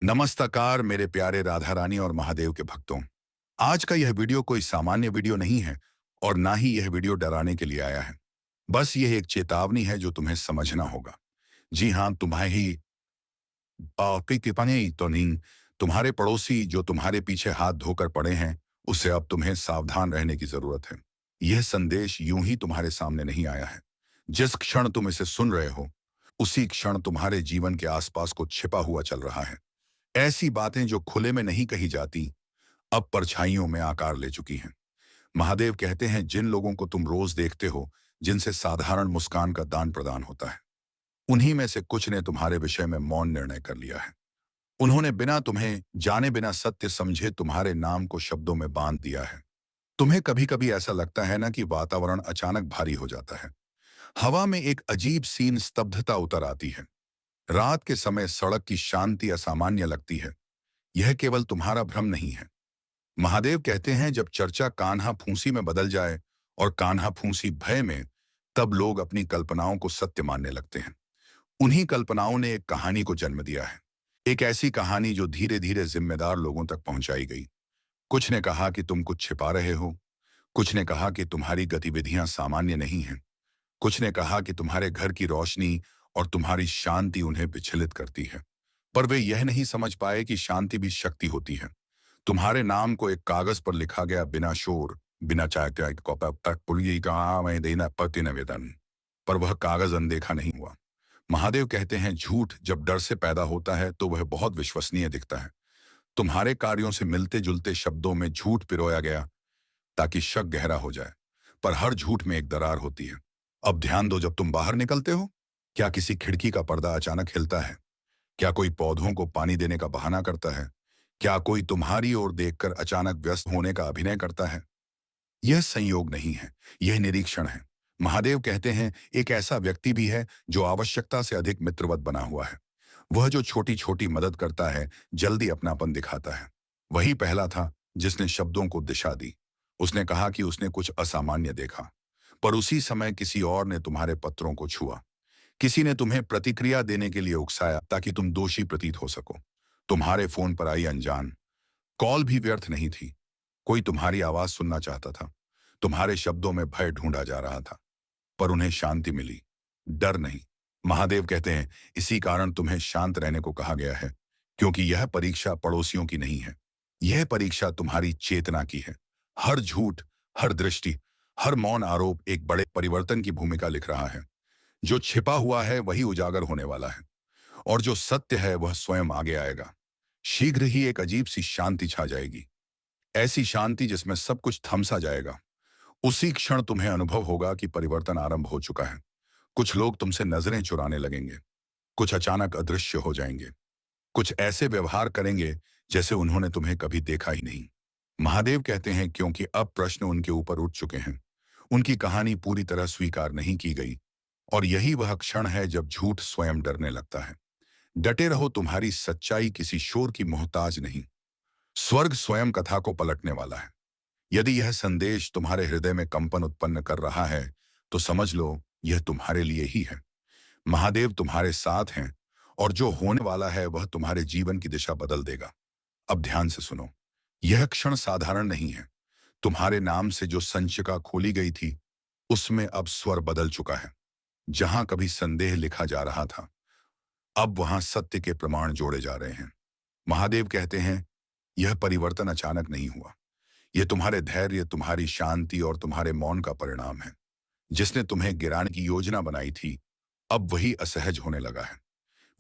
नमस्कार मेरे प्यारे राधा रानी और महादेव के भक्तों। आज का यह वीडियो कोई सामान्य वीडियो नहीं है और ना ही यह वीडियो डराने के लिए आया है। बस यह एक चेतावनी है जो तुम्हें समझना होगा। जी हाँ, तुम्हारी बाकी की पनी तो नहीं, तुम्हारे पड़ोसी जो तुम्हारे पीछे हाथ धोकर पड़े हैं, उससे अब तुम्हें सावधान रहने की जरूरत है। यह संदेश यूं ही तुम्हारे सामने नहीं आया है। जिस क्षण तुम इसे सुन रहे हो, उसी क्षण तुम्हारे जीवन के आसपास को छिपा हुआ चल रहा है। ऐसी बातें जो खुले में नहीं कही जाती, अब परछाइयों में आकार ले चुकी हैं। महादेव कहते हैं जिन लोगों को तुम रोज देखते हो, जिनसे साधारण मुस्कान का दान प्रदान होता है, उन्हीं में से कुछ ने तुम्हारे विषय में मौन निर्णय कर लिया है। उन्होंने बिना तुम्हें जाने बिना सत्य समझे तुम्हारे नाम को शब्दों में बांध दिया है। तुम्हें कभी कभी ऐसा लगता है ना कि वातावरण अचानक भारी हो जाता है। हवा में एक अजीब सी स्तब्धता उतर आती है। रात के समय सड़क की शांति असामान्य लगती है। यह केवल तुम्हारा भ्रम नहीं है। महादेव कहते हैं जब चर्चा कान्हा फूंसी में बदल जाए और कान्हा फूंसी भय में, तब लोग अपनी कल्पनाओं को सत्य मानने लगते हैं। उन्हीं कल्पनाओं ने एक कहानी को जन्म दिया है। एक ऐसी कहानी जो धीरे धीरे जिम्मेदार लोगों तक पहुंचाई गई। कुछ ने कहा कि तुम कुछ छिपा रहे हो। कुछ ने कहा कि तुम्हारी गतिविधियां सामान्य नहीं हैं। कुछ ने कहा कि तुम्हारे घर की रोशनी और तुम्हारी शांति उन्हें विचलित करती है। पर वे यह नहीं समझ पाए कि शांति भी शक्ति होती है। तुम्हारे नाम को एक कागज पर लिखा गया बिना शोर, बिना चाय के कप तक पुलिये का मैं देना पति निवेदन, पर वह कागज अनदेखा नहीं हुआ। महादेव कहते हैं झूठ जब डर से पैदा होता है तो वह बहुत विश्वसनीय दिखता है। तुम्हारे कार्यों से मिलते जुलते शब्दों में झूठ पिरोया गया ताकि शक गहरा हो जाए, पर हर झूठ में एक दरार होती है। अब ध्यान दो, जब तुम बाहर निकलते हो, क्या किसी खिड़की का पर्दा अचानक हिलता है? क्या कोई पौधों को पानी देने का बहाना करता है? क्या कोई तुम्हारी ओर देखकर अचानक व्यस्त होने का अभिनय करता है? यह संयोग नहीं है, यह निरीक्षण है। महादेव कहते हैं एक ऐसा व्यक्ति भी है जो आवश्यकता से अधिक मित्रवत बना हुआ है। वह जो छोटी छोटी मदद करता है, जल्दी अपनापन दिखाता है। वही पहला था जिसने शब्दों को दिशा दी। उसने कहा कि उसने कुछ असामान्य देखा, पर उसी समय किसी और ने तुम्हारे पत्रों को छुआ। किसी ने तुम्हें प्रतिक्रिया देने के लिए उकसाया ताकि तुम दोषी प्रतीत हो सको। तुम्हारे फोन पर आई अनजान कॉल भी व्यर्थ नहीं थी। कोई तुम्हारी आवाज सुनना चाहता था। तुम्हारे शब्दों में भय ढूंढा जा रहा था, पर उन्हें शांति मिली, डर नहीं। महादेव कहते हैं इसी कारण तुम्हें शांत रहने को कहा गया है, क्योंकि यह परीक्षा पड़ोसियों की नहीं है। यह परीक्षा तुम्हारी चेतना की है। हर झूठ, हर दृष्टि, हर मौन आरोप एक बड़े परिवर्तन की भूमिका लिख रहा है। जो छिपा हुआ है वही उजागर होने वाला है, और जो सत्य है वह स्वयं आगे आएगा। शीघ्र ही एक अजीब सी शांति छा जाएगी, ऐसी शांति जिसमें सब कुछ थम सा जाएगा। उसी क्षण तुम्हें अनुभव होगा कि परिवर्तन आरंभ हो चुका है। कुछ लोग तुमसे नजरें चुराने लगेंगे, कुछ अचानक अदृश्य हो जाएंगे, कुछ ऐसे व्यवहार करेंगे जैसे उन्होंने तुम्हें कभी देखा ही नहीं। महादेव कहते हैं क्योंकि अब प्रश्न उनके ऊपर उठ चुके हैं। उनकी कहानी पूरी तरह स्वीकार नहीं की गई, और यही वह क्षण है जब झूठ स्वयं डरने लगता है। डटे रहो, तुम्हारी सच्चाई किसी शोर की मोहताज नहीं। स्वर्ग स्वयं कथा को पलटने वाला है। यदि यह संदेश तुम्हारे हृदय में कंपन उत्पन्न कर रहा है, तो समझ लो यह तुम्हारे लिए ही है। महादेव तुम्हारे साथ हैं, और जो होने वाला है वह तुम्हारे जीवन की दिशा बदल देगा। अब ध्यान से सुनो, यह क्षण साधारण नहीं है। तुम्हारे नाम से जो संचिका खोली गई थी, उसमें अब स्वर बदल चुका है। जहां कभी संदेह लिखा जा रहा था, अब वहां सत्य के प्रमाण जोड़े जा रहे हैं। महादेव कहते हैं यह परिवर्तन अचानक नहीं हुआ। यह तुम्हारे धैर्य, तुम्हारी शांति और तुम्हारे मौन का परिणाम है। जिसने तुम्हें गिराने की योजना बनाई थी, अब वही असहज होने लगा है।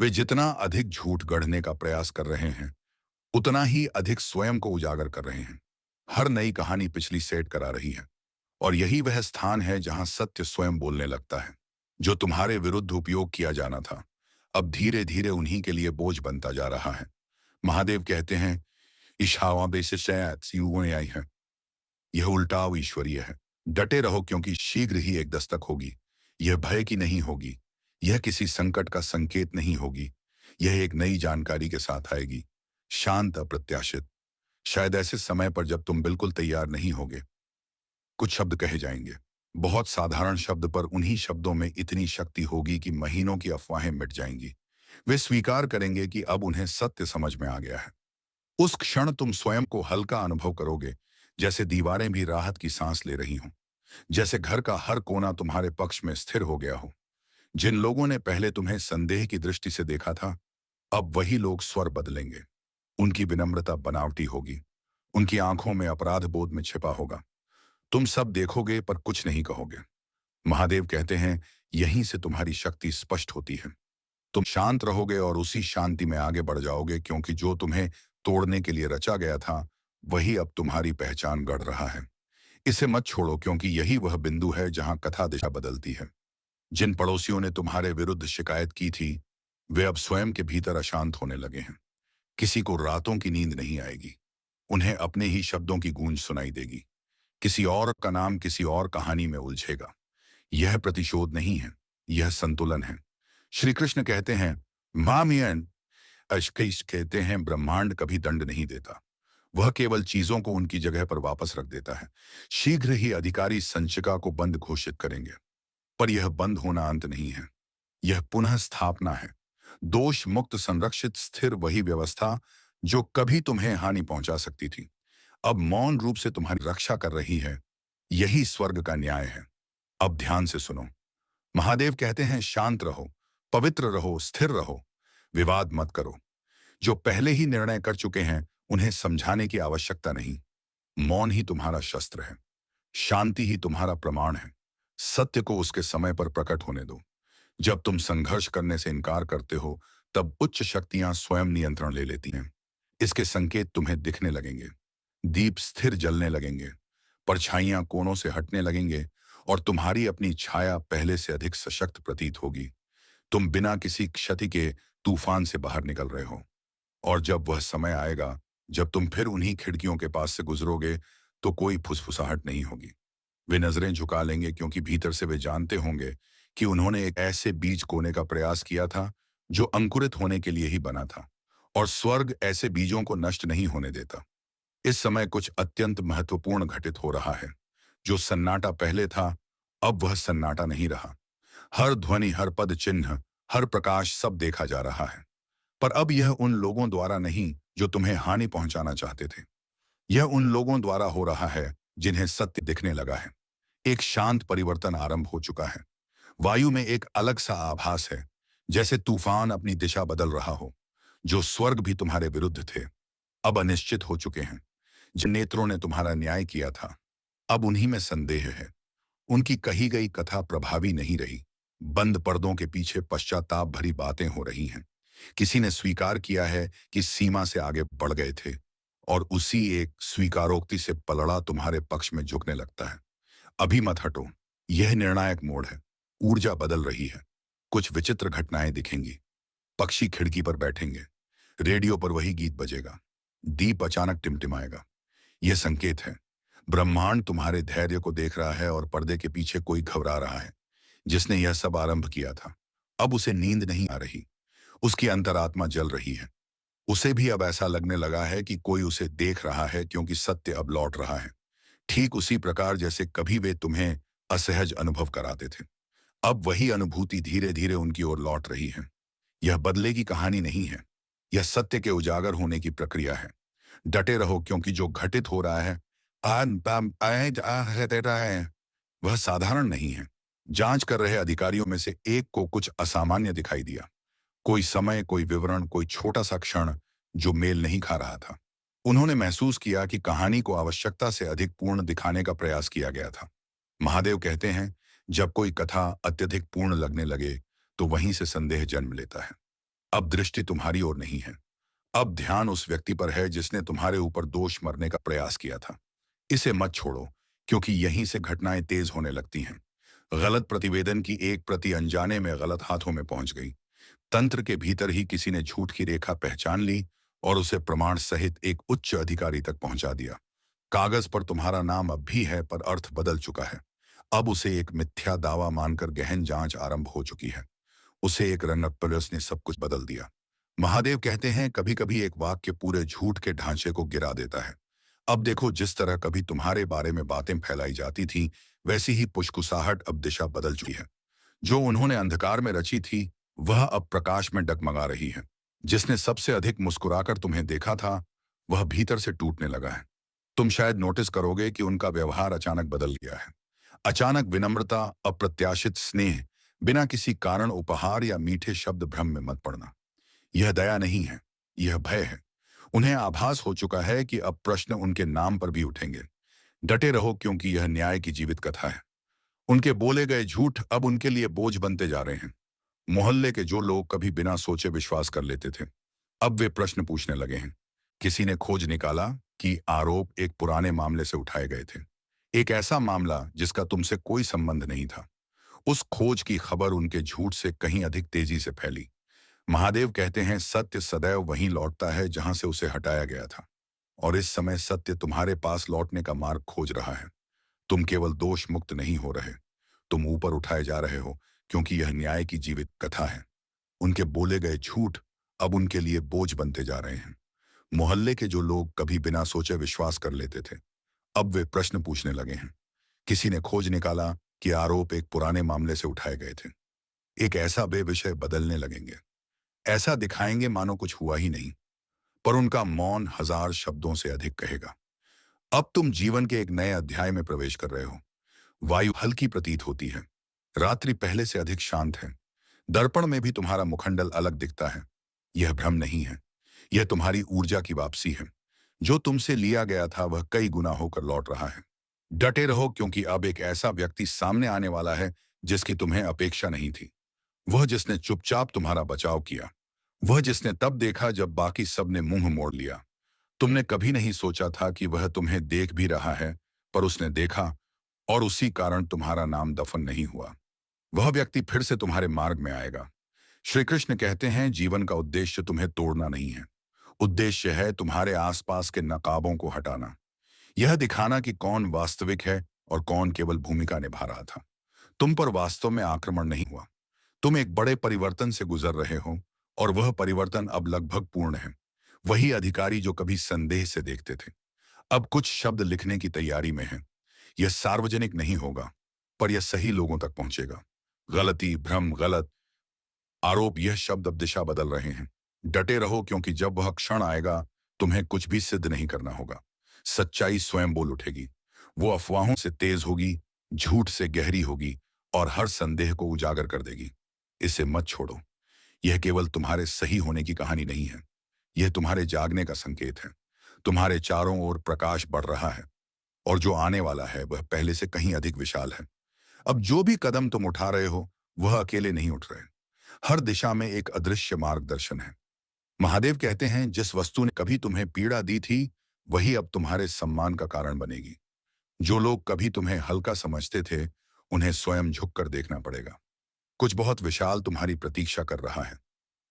वे जितना अधिक झूठ गढ़ने का प्रयास कर रहे हैं, उतना ही अधिक स्वयं को उजागर कर रहे हैं। हर नई कहानी पिछली सेट करा रही है, और यही वह स्थान है जहां सत्य स्वयं बोलने लगता है। जो तुम्हारे विरुद्ध उपयोग किया जाना था, अब धीरे धीरे उन्हीं के लिए बोझ बनता जा रहा है। महादेव कहते हैं ईशावा बेसिस आई है। यह उल्टाव ईश्वरीय है। डटे रहो, क्योंकि शीघ्र ही एक दस्तक होगी। यह भय की नहीं होगी, यह किसी संकट का संकेत नहीं होगी। यह एक नई जानकारी के साथ आएगी, शांत, अप्रत्याशित। शायद ऐसे समय पर जब तुम बिल्कुल तैयार नहीं होगे, कुछ शब्द कहे जाएंगे। बहुत साधारण शब्द, पर उन्हीं शब्दों में इतनी शक्ति होगी कि महीनों की अफवाहें मिट जाएंगी। वे स्वीकार करेंगे कि अब उन्हें सत्य समझ में आ गया है। उस क्षण तुम स्वयं को हल्का अनुभव करोगे, जैसे दीवारें भी राहत की सांस ले रही हों, जैसे घर का हर कोना तुम्हारे पक्ष में स्थिर हो गया हो। जिन लोगों ने पहले तुम्हें संदेह की दृष्टि से देखा था, अब वही लोग स्वर बदलेंगे। उनकी विनम्रता बनावटी होगी, उनकी आंखों में अपराध बोध में छिपा होगा। तुम सब देखोगे पर कुछ नहीं कहोगे। महादेव कहते हैं, यहीं से तुम्हारी शक्ति स्पष्ट होती है। तुम शांत रहोगे और उसी शांति में आगे बढ़ जाओगे, क्योंकि जो तुम्हें तोड़ने के लिए रचा गया था, वही अब तुम्हारी पहचान गढ़ रहा है। इसे मत छोड़ो, क्योंकि यही वह बिंदु है जहां कथा दिशा बदलती है। जिन पड़ोसियों ने तुम्हारे विरुद्ध शिकायत की थी, वे अब स्वयं के भीतर अशांत होने लगे हैं। किसी को रातों की नींद नहीं आएगी, उन्हें अपने ही शब्दों की गूंज सुनाई देगी। किसी और का नाम किसी और कहानी में उलझेगा। यह प्रतिशोध नहीं है, यह संतुलन है। श्री कृष्ण कहते हैं, मामियन अशकीश कहते हैं, ब्रह्मांड कभी दंड नहीं देता, वह केवल चीजों को उनकी जगह पर वापस रख देता है। शीघ्र ही अधिकारी संचिका को बंद घोषित करेंगे, पर यह बंद होना अंत नहीं है, यह पुनः स्थापना है। दोष मुक्त संरक्षित स्थिर वही व्यवस्था जो कभी तुम्हें हानि पहुंचा सकती थी, अब मौन रूप से तुम्हारी रक्षा कर रही है। यही स्वर्ग का न्याय है। अब ध्यान से सुनो। महादेव कहते हैं, शांत रहो, पवित्र रहो, स्थिर रहो, विवाद मत करो। जो पहले ही निर्णय कर चुके हैं, उन्हें समझाने की आवश्यकता नहीं। मौन ही तुम्हारा शस्त्र है, शांति ही तुम्हारा प्रमाण है। सत्य को उसके समय पर प्रकट होने दो। जब तुम संघर्ष करने से इनकार करते हो, तब उच्च शक्तियां स्वयं नियंत्रण ले लेती हैं। इसके संकेत तुम्हें दिखने लगेंगे। दीप स्थिर जलने लगेंगे, परछाइयां कोनों से हटने लगेंगे, और तुम्हारी अपनी छाया पहले से अधिक सशक्त प्रतीत होगी। तुम बिना किसी क्षति के तूफान से बाहर निकल रहे हो। और जब वह समय आएगा, जब तुम फिर उन्हीं खिड़कियों के पास से गुजरोगे, तो कोई फुसफुसाहट नहीं होगी। वे नजरें झुका लेंगे, क्योंकि भीतर से वे जानते होंगे कि उन्होंने एक ऐसे बीज बोने का प्रयास किया था जो अंकुरित होने के लिए ही बना था, और स्वर्ग ऐसे बीजों को नष्ट नहीं होने देता। इस समय कुछ अत्यंत महत्वपूर्ण घटित हो रहा है। जो सन्नाटा पहले था, अब वह सन्नाटा नहीं रहा। हर ध्वनि, हर पद चिन्ह, हर प्रकाश, सब देखा जा रहा है। पर अब यह उन लोगों द्वारा नहीं जो तुम्हें हानि पहुंचाना चाहते थे। यह उन लोगों द्वारा हो रहा है जिन्हें सत्य दिखने लगा है। एक शांत परिवर्तन आरंभ हो चुका है। वायु में एक अलग सा आभास है, जैसे तूफान अपनी दिशा बदल रहा हो। जो स्वर्ग भी तुम्हारे विरुद्ध थे, अब अनिश्चित हो चुके हैं। जिन नेत्रों ने तुम्हारा न्याय किया था, अब उन्हीं में संदेह है। उनकी कही गई कथा प्रभावी नहीं रही। बंद पर्दों के पीछे पश्चाताप भरी बातें हो रही हैं। किसी ने स्वीकार किया है कि सीमा से आगे बढ़ गए थे, और उसी एक स्वीकारोक्ति से पलड़ा तुम्हारे पक्ष में झुकने लगता है। अभी मत हटो, यह निर्णायक मोड़ है। ऊर्जा बदल रही है। कुछ विचित्र घटनाएं दिखेंगी। पक्षी खिड़की पर बैठेंगे, रेडियो पर वही गीत बजेगा, दीप अचानक टिमटिमाएगा। यह संकेत है, ब्रह्मांड तुम्हारे धैर्य को देख रहा है, और पर्दे के पीछे कोई घबरा रहा है। जिसने यह सब आरंभ किया था, अब उसे नींद नहीं आ रही, उसकी अंतरात्मा जल रही है। उसे भी अब ऐसा लगने लगा है कि कोई उसे देख रहा है, क्योंकि सत्य अब लौट रहा है। ठीक उसी प्रकार जैसे कभी वे तुम्हें असहज अनुभव कराते थे, अब वही अनुभूति धीरे धीरे उनकी ओर लौट रही है। यह बदले की कहानी नहीं है, यह सत्य के उजागर होने की प्रक्रिया है। डटे रहो, क्योंकि जो घटित हो रहा है वह साधारण नहीं है। जांच कर रहे अधिकारियों में से एक को कुछ असामान्य दिखाई दिया। कोई समय, कोई विवरण, कोई छोटा सा क्षण जो मेल नहीं खा रहा था। उन्होंने महसूस किया कि कहानी को आवश्यकता से अधिक पूर्ण दिखाने का प्रयास किया गया था। महादेव कहते हैं, जब कोई कथा अत्यधिक पूर्ण लगने लगे, तो वहीं से संदेह जन्म लेता है। अब दृष्टि तुम्हारी ओर नहीं है, अब ध्यान उस व्यक्ति पर है जिसने तुम्हारे ऊपर दोष मरने का प्रयास किया था। इसे मत छोड़ो, क्योंकि यहीं से घटनाएं तेज होने लगती हैं। गलत प्रतिवेदन की एक प्रति अनजाने में गलत हाथों में पहुंच गई। तंत्र के भीतर ही किसी ने झूठ की रेखा पहचान ली और उसे प्रमाण सहित एक उच्च अधिकारी तक पहुंचा दिया। कागज पर तुम्हारा नाम अब भी है, पर अर्थ बदल चुका है। अब उसे एक मिथ्या दावा मानकर गहन जांच आरंभ हो चुकी है। उसे एक रनक पुलिस ने सब कुछ बदल दिया। महादेव कहते हैं, कभी कभी एक वाक्य पूरे झूठ के ढांचे को गिरा देता है। अब देखो, जिस तरह कभी तुम्हारे बारे में बातें फैलाई जाती थी, वैसी ही पुष्कुसाहट अब दिशा बदल चुकी है। जो उन्होंने अंधकार में रची थी, वह अब प्रकाश में डगमगा रही है। जिसने सबसे अधिक मुस्कुराकर तुम्हें देखा था, वह भीतर से टूटने लगा है। तुम शायद नोटिस करोगे कि उनका व्यवहार अचानक बदल गया है। अचानक विनम्रता, अप्रत्याशित स्नेह, बिना किसी कारण उपहार या मीठे शब्द। भ्रम में मत पड़ना। यह दया नहीं है, यह भय है। उन्हें आभास हो चुका है कि अब प्रश्न उनके नाम पर भी उठेंगे। डटे रहो, क्योंकि यह न्याय की जीवित कथा है। उनके बोले गए झूठ अब उनके लिए बोझ बनते जा रहे हैं। मोहल्ले के जो लोग कभी बिना सोचे विश्वास कर लेते थे, अब वे प्रश्न पूछने लगे हैं। किसी ने खोज निकाला कि आरोप एक पुराने मामले से उठाए गए थे। एक ऐसा मामला जिसका तुमसे कोई संबंध नहीं था। उस खोज की खबर उनके झूठ से कहीं अधिक तेजी से फैली। महादेव कहते हैं, सत्य सदैव वहीं लौटता है जहां से उसे हटाया गया था। और इस समय सत्य तुम्हारे पास लौटने का मार्ग खोज रहा है। तुम केवल दोष मुक्त नहीं हो रहे, तुम ऊपर उठाए जा रहे हो, क्योंकि यह न्याय की जीवित कथा है। उनके बोले गए झूठ अब उनके लिए बोझ बनते जा रहे हैं। मोहल्ले के जो लोग कभी बिना सोचे विश्वास कर लेते थे, अब वे प्रश्न पूछने लगे हैं। किसी ने खोज निकाला कि आरोप एक पुराने मामले से उठाए गए थे। एक ऐसा बेविषय बदलने लगेंगे, ऐसा दिखाएंगे मानो कुछ हुआ ही नहीं, पर उनका मौन हजार शब्दों से अधिक कहेगा। अब तुम जीवन के एक नए अध्याय में प्रवेश कर रहे हो। वायु हल्की प्रतीत होती है। रात्रि पहले से अधिक शांत है। दर्पण में भी तुम्हारा मुखंडल अलग दिखता है। यह भ्रम नहीं है, यह तुम्हारी ऊर्जा की वापसी है। जो तुमसे लिया गया था वह कई गुना होकर लौट रहा है। डटे रहो, क्योंकि अब एक ऐसा व्यक्ति सामने आने वाला है जिसकी तुम्हें अपेक्षा नहीं थी। वह जिसने चुपचाप तुम्हारा बचाव किया, वह जिसने तब देखा जब बाकी सब ने मुंह मोड़ लिया। तुमने कभी नहीं सोचा था कि वह तुम्हें देख भी रहा है, पर उसने देखा, और उसी कारण तुम्हारा नाम दफन नहीं हुआ। वह व्यक्ति फिर से तुम्हारे मार्ग में आएगा। श्री कृष्ण कहते हैं, जीवन का उद्देश्य तुम्हें तोड़ना नहीं है, उद्देश्य है तुम्हारे आसपास के नकाबों को हटाना। यह दिखाना कि कौन वास्तविक है और कौन केवल भूमिका निभा रहा था। तुम पर वास्तव में आक्रमण नहीं हुआ। तुम एक बड़े परिवर्तन से गुजर रहे हो, और वह परिवर्तन अब लगभग पूर्ण है। वही अधिकारी जो कभी संदेह से देखते थे, अब कुछ शब्द लिखने की तैयारी में है। यह सार्वजनिक नहीं होगा, पर यह सही लोगों तक पहुंचेगा। गलती, भ्रम, गलत आरोप, यह शब्द अब दिशा बदल रहे हैं। डटे रहो, क्योंकि जब वह क्षण आएगा, तुम्हें कुछ भी सिद्ध नहीं करना होगा। सच्चाई स्वयं बोल उठेगी। वो अफवाहों से तेज होगी, झूठ से गहरी होगी, और हर संदेह को उजागर कर देगी। इसे मत छोड़ो। यह केवल तुम्हारे सही होने की कहानी नहीं है, यह तुम्हारे जागने का संकेत है। तुम्हारे चारों ओर प्रकाश बढ़ रहा है, और जो आने वाला है वह पहले से कहीं अधिक विशाल है। अब जो भी कदम तुम उठा रहे हो, वह अकेले नहीं उठ रहे। हर दिशा में एक अदृश्य मार्गदर्शन है। महादेव कहते हैं, जिस वस्तु ने कभी तुम्हें पीड़ा दी थी, वही अब तुम्हारे सम्मान का कारण बनेगी। जो लोग कभी तुम्हें हल्का समझते थे, उन्हें स्वयं झुककर देखना पड़ेगा। कुछ बहुत विशाल तुम्हारी प्रतीक्षा कर रहा है।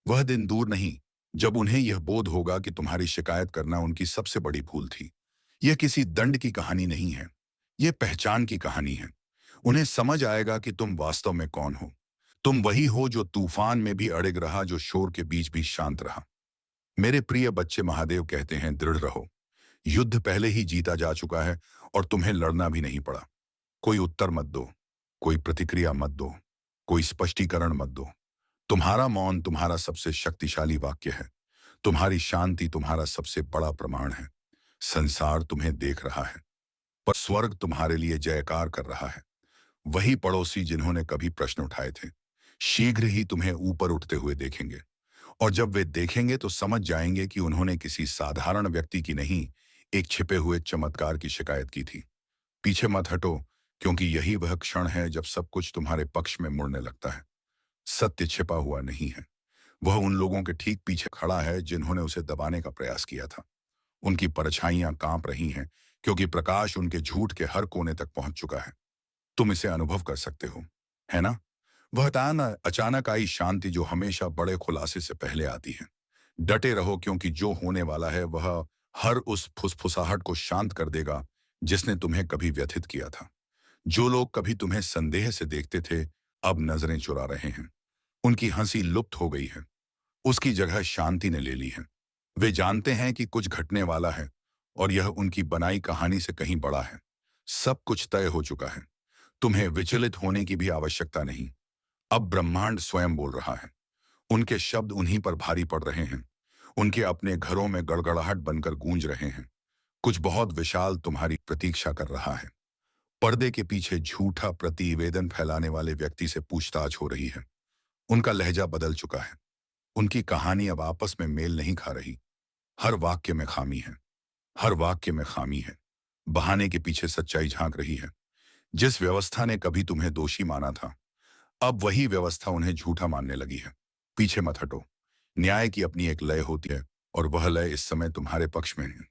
वह दिन दूर नहीं जब उन्हें यह बोध होगा कि तुम्हारी शिकायत करना उनकी सबसे बड़ी भूल थी। यह किसी दंड की कहानी नहीं है, यह पहचान की कहानी है। उन्हें समझ आएगा कि तुम वास्तव में कौन हो। तुम वही हो जो तूफान में भी अड़िग रहा, जो शोर के बीच भी शांत रहा। मेरे प्रिय बच्चे, महादेव कहते हैं, दृढ़ रहो। युद्ध पहले ही जीता जा चुका है, और तुम्हें लड़ना भी नहीं पड़ा। कोई उत्तर मत दो, कोई प्रतिक्रिया मत दो, कोई स्पष्टीकरण मत दो। तुम्हारा मौन तुम्हारा सबसे शक्तिशाली वाक्य है। तुम्हारी शांति तुम्हारा सबसे बड़ा प्रमाण है। संसार तुम्हें देख रहा है, पर स्वर्ग तुम्हारे लिए जयकार कर रहा है। वही पड़ोसी जिन्होंने कभी प्रश्न उठाए थे, शीघ्र ही तुम्हें ऊपर उठते हुए देखेंगे। और जब वे देखेंगे तो समझ जाएंगे कि उन्होंने किसी साधारण व्यक्ति की नहीं, एक छिपे हुए चमत्कार की शिकायत की थी। पीछे मत हटो, क्योंकि यही वह क्षण है जब सब कुछ तुम्हारे पक्ष में मुड़ने लगता है। सत्य छिपा हुआ नहीं है। वह उन लोगों के ठीक पीछे खड़ा है जिन्होंने उसे दबाने का प्रयास किया था। उनकी परछाइयां कांप रही हैं, क्योंकि प्रकाश उनके झूठ के हर कोने तक पहुंच चुका है। तुम इसे अनुभव कर सकते हो, है ना? वह अचानक आई शांति जो हमेशा बड़े खुलासे से पहले आती है। डटे रहो, क्योंकि जो होने वाला है वह हर उस फुसफुसाहट को शांत कर देगा जिसने तुम्हें कभी व्यथित किया था। जो लोग कभी तुम्हें संदेह से देखते थे, अब नजरें चुरा रहे हैं। उनकी हंसी लुप्त हो गई है, उसकी जगह शांति ने ले ली है। वे जानते हैं कि कुछ घटने वाला है, और यह उनकी बनाई कहानी से कहीं बड़ा है। सब कुछ तय हो चुका है। तुम्हें विचलित होने की भी आवश्यकता नहीं। अब ब्रह्मांड स्वयं बोल रहा है। उनके शब्द उन्हीं पर भारी पड़ रहे हैं। उनके अपने घरों में गड़गड़ाहट बनकर गूंज रहे हैं। कुछ बहुत विशाल तुम्हारी प्रतीक्षा कर रहा है। पर्दे के पीछे झूठा प्रतिवेदन फैलाने वाले व्यक्ति से पूछताछ हो रही है। उनका लहजा बदल चुका है। उनकी कहानी अब आपस में मेल नहीं खा रही। हर वाक्य में खामी है। हर वाक्य में खामी है। बहाने के पीछे सच्चाई झांक रही है। जिस व्यवस्था ने कभी तुम्हें दोषी माना था, अब वही व्यवस्था उन्हें झूठा मानने लगी है। पीछे मत हटो। न्याय की अपनी एक लय होती है और वह लय इस समय तुम्हारे पक्ष में है।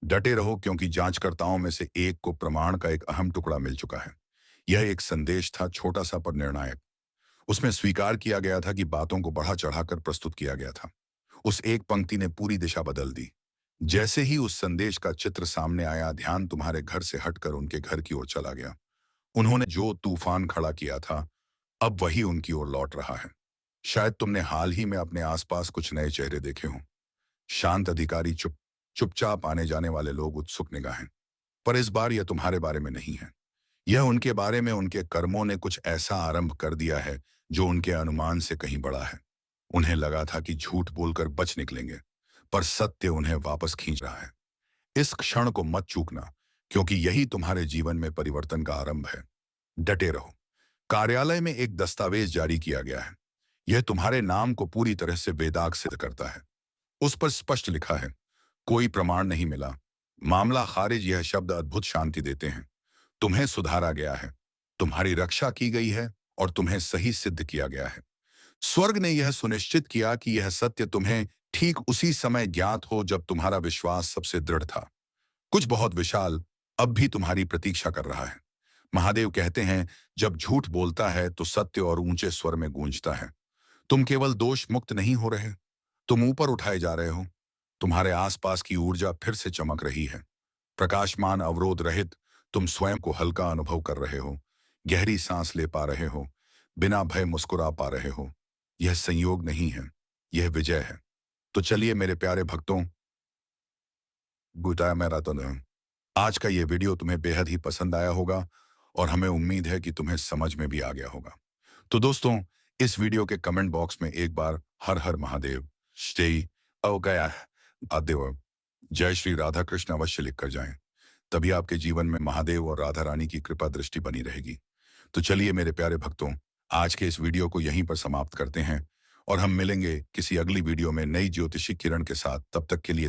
डटे रहो, क्योंकि जांचकर्ताओं में से एक को प्रमाण का एक अहम टुकड़ा मिल चुका है। यह एक संदेश था, छोटा सा पर निर्णायक। उसमें स्वीकार किया गया था कि बातों को बढ़ा चढ़ाकर प्रस्तुत किया गया था। उस एक पंक्ति ने पूरी दिशा बदल दी। जैसे ही उस संदेश का चित्र सामने आया, ध्यान तुम्हारे घर से हटकर उनके घर की ओर चला गया। उन्होंने जो तूफान खड़ा किया था, अब वही उनकी ओर लौट रहा है। शायद तुमने हाल ही में अपने आसपास कुछ नए चेहरे देखे हों। शांत अधिकारी, चुपचाप आने जाने वाले लोग, उत्सुक निगाहें। पर इस बार यह तुम्हारे बारे में नहीं है। यह उनके बारे में। उनके कर्मों ने कुछ ऐसा आरंभ कर दिया है जो उनके अनुमान से कहीं बड़ा है। उन्हें लगा था कि झूठ बोलकर बच निकलेंगे, पर सत्य उन्हें वापस खींच रहा है। इस क्षण को मत चूकना, क्योंकि यही तुम्हारे जीवन में परिवर्तन का आरंभ है। डटे रहो। कार्यालय में एक दस्तावेज जारी किया गया है। यह तुम्हारे नाम को पूरी तरह से बेदाग सिद्ध करता है। उस पर स्पष्ट लिखा है, कोई प्रमाण नहीं मिला, मामला खारिज। यह शब्द अद्भुत शांति देते हैं। तुम्हें सुधारा गया है, तुम्हारी रक्षा की गई है और तुम्हें सही सिद्ध किया गया है। स्वर्ग ने यह सुनिश्चित किया कि यह सत्य तुम्हें ठीक उसी समय ज्ञात हो जब तुम्हारा विश्वास सबसे दृढ़ था। कुछ बहुत विशाल अब भी तुम्हारी प्रतीक्षा कर रहा है। महादेव कहते हैं, जब झूठ बोलता है तो सत्य और ऊंचे स्वर में गूंजता है। तुम केवल दोष मुक्त नहीं हो रहे, तुम ऊपर उठाए जा रहे हो। तुम्हारे आसपास की ऊर्जा फिर से चमक रही है। प्रकाशमान, अवरोध रहित। तुम स्वयं को हल्का अनुभव कर रहे हो। गहरी सांस ले पा रहे हो। बिना भय मुस्कुरा पा रहे हो। यह संयोग नहीं है, यह विजय है। तो चलिए मेरे प्यारे भक्तों, गुटाया मेरा तो आज का ये वीडियो तुम्हें बेहद ही पसंद आया होगा और हमें उम्मीद है कि तुम्हें समझ में भी आ गया होगा। तो दोस्तों, इस वीडियो के कमेंट बॉक्स में एक बार हर हर महादेव, श्री गया आदेव, जय श्री राधा कृष्ण अवश्य लिखकर जाएं। तभी आपके जीवन में महादेव और राधा रानी की कृपा दृष्टि बनी रहेगी। तो चलिए मेरे प्यारे भक्तों, आज के इस वीडियो को यहीं पर समाप्त करते हैं और हम मिलेंगे किसी अगली वीडियो में नई ज्योतिषी किरण के साथ। तब तक के लिए